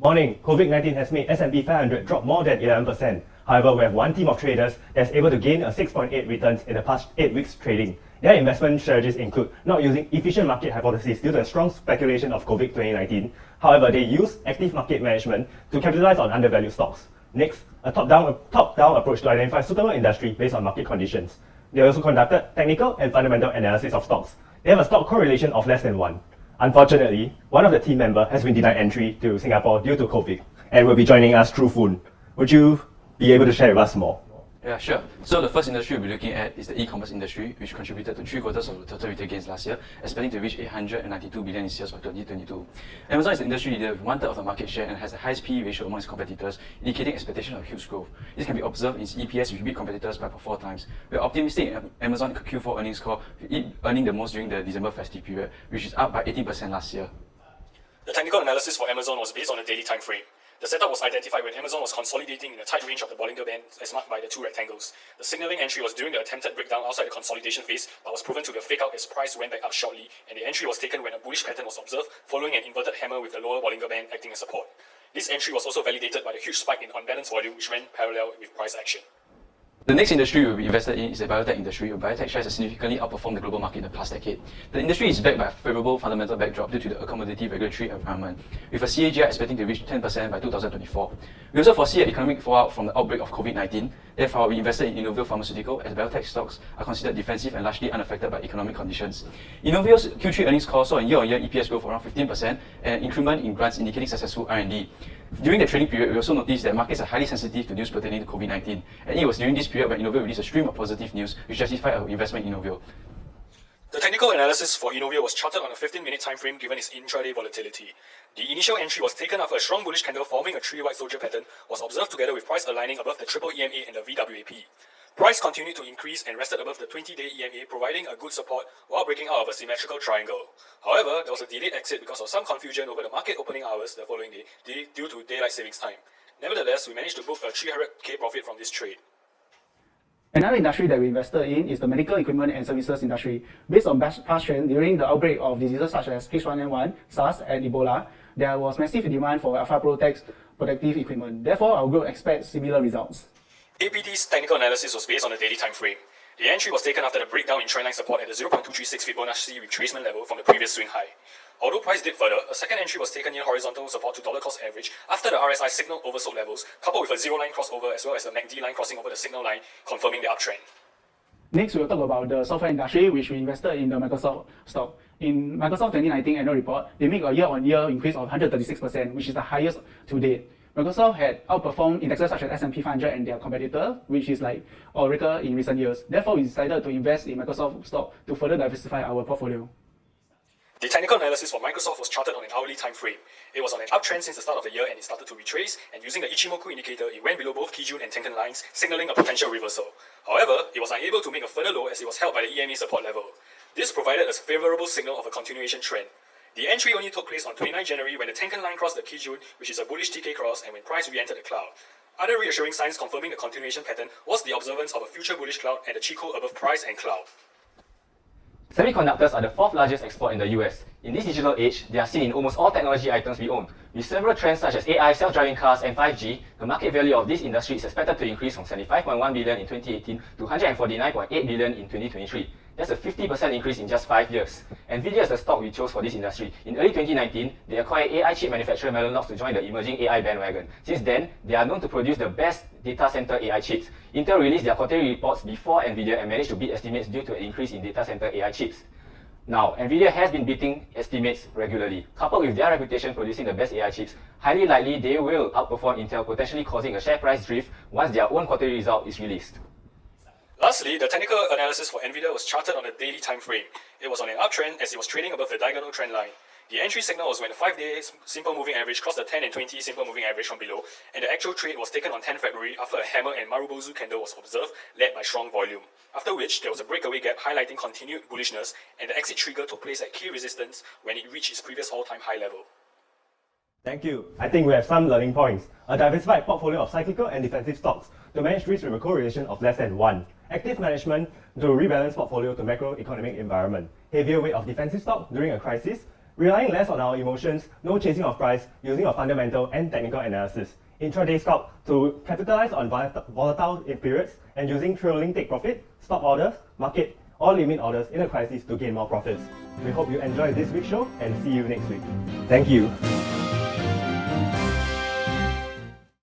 Morning, COVID-19 has made S&P 500 drop more than 11%. However, we have one team of traders that's able to gain a 6.8 returns in the past 8 weeks trading. Their investment strategies include not using efficient market hypotheses due to a strong speculation of COVID-19. However, they use active market management to capitalize on undervalued stocks. Next, a top-down approach to identify suitable industry based on market conditions. They also conducted technical and fundamental analysis of stocks. They have a stock correlation of less than 1. Unfortunately, one of the team members has been denied entry to Singapore due to COVID and will be joining us through phone. Would you be able to share with us more? Yeah, sure. So the first industry we'll be looking at is the e-commerce industry, which contributed to 3/4 of the total retail gains last year, expecting to reach 892 billion in sales by 2022. Amazon is the industry leader with 1/3 of the market share and has the highest PE ratio among its competitors, indicating expectation of huge growth. This can be observed in its EPS, which beat competitors by 4 times. We are optimistic in Amazon Q4 earnings call, with it earning the most during the December festive period, which is up by 18% last year. The technical analysis for Amazon was based on a daily time frame. The setup was identified when Amazon was consolidating in a tight range of the Bollinger Band as marked by the 2 rectangles. The signaling entry was during the attempted breakdown outside the consolidation phase, but was proven to be a fake out as price went back up shortly, and the entry was taken when a bullish pattern was observed following an inverted hammer with the lower Bollinger Band acting as support. This entry was also validated by the huge spike in unbalanced volume which ran parallel with price action. The next industry we'll be invested in is the biotech industry, where biotech shares have significantly outperformed the global market in the past decade. The industry is backed by a favorable fundamental backdrop due to the accommodative regulatory environment, with a CAGR expecting to reach 10% by 2024. We also foresee an economic fallout from the outbreak of COVID-19. Therefore, we invested in Inovio Pharmaceutical, as biotech stocks are considered defensive and largely unaffected by economic conditions. Inovio's Q3 earnings call saw a year-on-year EPS growth of around 15% and an increment in grants indicating successful R&D. During the trading period, we also noticed that markets are highly sensitive to news pertaining to COVID-19, and it was during this period when Inovio released a stream of positive news which justified our investment in Inovio. The technical analysis for Inovio was charted on a 15-minute time frame given its intraday volatility. The initial entry was taken after a strong bullish candle forming a 3-white soldier pattern was observed together with price aligning above the triple EMA and the VWAP. Price continued to increase and rested above the 20-day EMA, providing a good support while breaking out of a symmetrical triangle. However, there was a delayed exit because of some confusion over the market opening hours the following day due to daylight savings time. Nevertheless, we managed to book a 300k profit from this trade. Another industry that we invested in is the medical equipment and services industry. Based on past trends during the outbreak of diseases such as H1N1, SARS, and Ebola, there was massive demand for Alpha Protec's protective equipment. Therefore, our group expects similar results. APT's technical analysis was based on a daily time frame. The entry was taken after the breakdown in trendline support at the 0.236 Fibonacci retracement level from the previous swing high. Although price dipped further, a second entry was taken near horizontal support to dollar cost average after the RSI signaled oversold levels, coupled with a zero-line crossover as well as the MACD line crossing over the signal line, confirming the uptrend. Next, we'll talk about the software industry, which we invested in the Microsoft stock. In Microsoft 2019 annual report, they make a year-on-year increase of 136%, which is the highest to date. Microsoft had outperformed indexes such as S&P 500 and their competitor, which is like Oracle in recent years. Therefore, we decided to invest in Microsoft stock to further diversify our portfolio. The technical analysis for Microsoft was charted on an hourly time frame. It was on an uptrend since the start of the year and it started to retrace, and using the Ichimoku indicator, it went below both Kijun and Tenkan lines, signaling a potential reversal. However, it was unable to make a further low as it was held by the EMA support level. This provided a favorable signal of a continuation trend. The entry only took place on 29 January when the Tenkan line crossed the Kijun, which is a bullish TK cross, and when price re-entered the cloud. Other reassuring signs confirming the continuation pattern was the observance of a future bullish cloud and the Chico above price and cloud. Semiconductors are the 4th largest export in the US. In this digital age, they are seen in almost all technology items we own. With several trends such as AI, self-driving cars, and 5G, the market value of this industry is expected to increase from 75.1 billion in 2018 to 149.8 billion in 2023. That's a 50% increase in just 5 years. Nvidia is the stock we chose for this industry. In early 2019, they acquired AI chip manufacturer Mellanox to join the emerging AI bandwagon. Since then, they are known to produce the best data center AI chips. Intel released their quarterly reports before Nvidia and managed to beat estimates due to an increase in data center AI chips. Now, Nvidia has been beating estimates regularly. Coupled with their reputation producing the best AI chips, highly likely they will outperform Intel, potentially causing a share price drift once their own quarterly result is released. Lastly, the technical analysis for Nvidia was charted on a daily time frame. It was on an uptrend as it was trading above the diagonal trend line. The entry signal was when the 5-day simple moving average crossed the 10 and 20 simple moving average from below, and the actual trade was taken on 10 February after a hammer and Marubozu candle was observed, led by strong volume. After which, there was a breakaway gap highlighting continued bullishness, and the exit trigger took place at key resistance when it reached its previous all-time high level. Thank you. I think we have some learning points. A diversified portfolio of cyclical and defensive stocks to manage risk with a correlation of less than 1. Active management to rebalance portfolio to macroeconomic environment. Heavier weight of defensive stock during a crisis. Relying less on our emotions, no chasing of price, using a fundamental and technical analysis. Intraday scalp to capitalize on volatile periods and using trailing take profit, stop orders, market, or limit orders in a crisis to gain more profits. We hope you enjoyed this week's show and see you next week. Thank you.